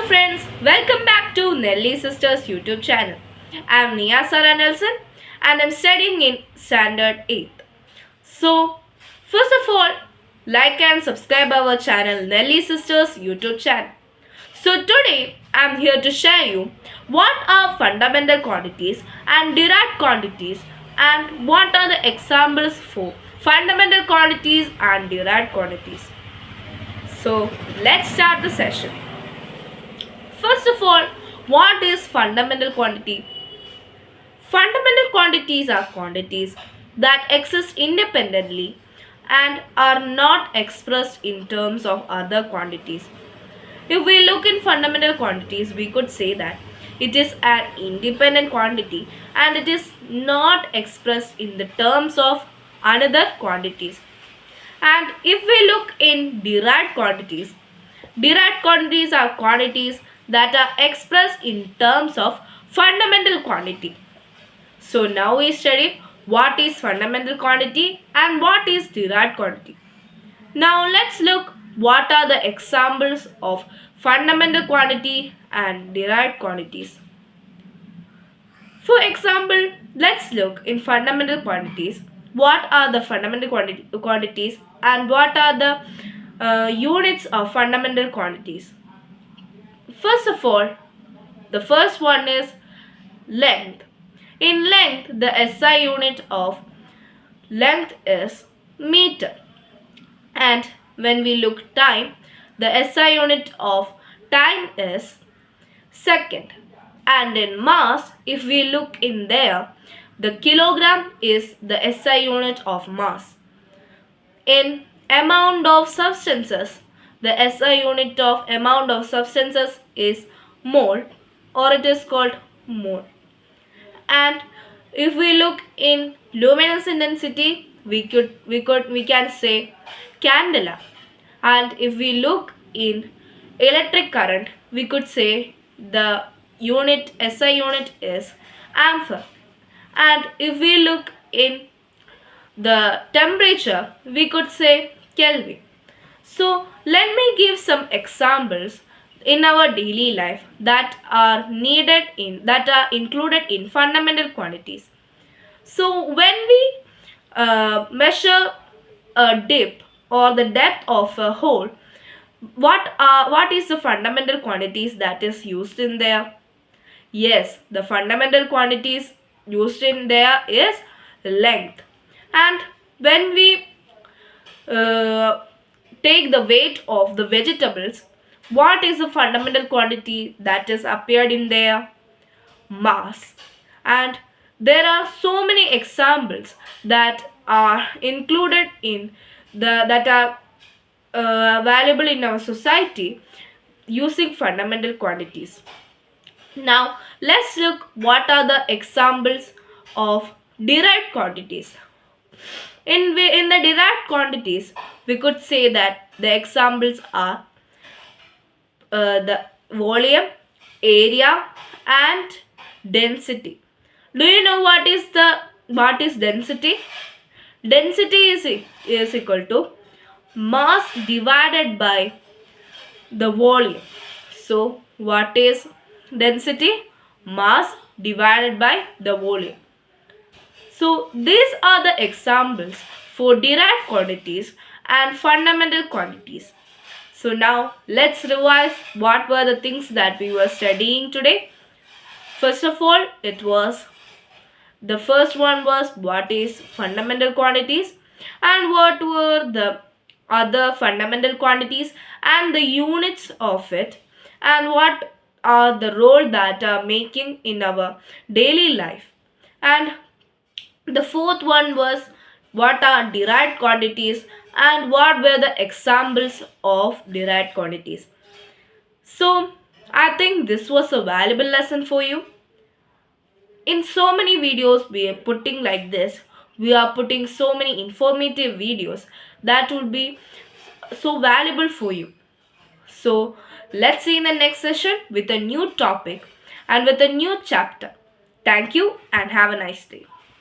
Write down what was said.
friends, welcome back to Nelly Sisters YouTube channel. I am Sara Nelson and I am studying in Standard 8th. So, first of all, like and subscribe our channel Nelly Sisters YouTube channel. So today I am here to share you what are fundamental quantities and derived quantities and what are the examples for fundamental quantities and derived quantities. So let's start the session. First of all, what is fundamental quantity? Fundamental quantities are quantities that exist independently and are not expressed in terms of other quantities. If we look in fundamental quantities, we could say that it is an independent quantity and it is not expressed in the terms of another quantities. And if we look in derived quantities are quantities that are expressed in terms of fundamental quantity. So now we study what is fundamental quantity and what is derived quantity. Now let's look what are the examples of fundamental quantity and derived quantities. For example, let's look in fundamental quantities. What are the fundamental quantities and what are the units of fundamental quantities? First of all, the first one is length. In length, the SI unit of length is meter. And when we look time, the SI unit of time is second. And in mass, if we look in there, the kilogram is the SI unit of mass. In amount of substances, the SI unit of amount of substances is mole or it is called mole. And if we look in luminous intensity, we can say candela. And if we look in electric current, we could say the unit SI unit is ampere. And if we look in the temperature, we could say Kelvin. So let me give some examples in our daily life that are included in fundamental quantities. So when we measure a dip or the depth of a hole, what is the fundamental quantities that is used in there? Yes, the fundamental quantities used in there is length. And when we uh, take the weight of the vegetables, what is the fundamental quantity that is appeared in there? Mass. And there are so many examples that are included in the that are valuable in our society using fundamental quantities. Now let's look what are the examples of derived quantities. In the derived quantities, we could say that the examples are the volume, area, and density. Do you know what is density? Density is equal to mass divided by the volume. So what is density? Mass divided by the volume. So these are the examples for derived quantities and fundamental quantities. So now let's revise what were the things that we were studying today. First of all, the first one was what is fundamental quantities and what were the other fundamental quantities and the units of it and what are the role that are making in our daily life. And the fourth one was what are derived quantities and what were the examples of derived quantities. So, I think this was a valuable lesson for you. In so many videos we are putting like this, we are putting so many informative videos that would be so valuable for you. So, let's see in the next session with a new topic and with a new chapter. Thank you and have a nice day.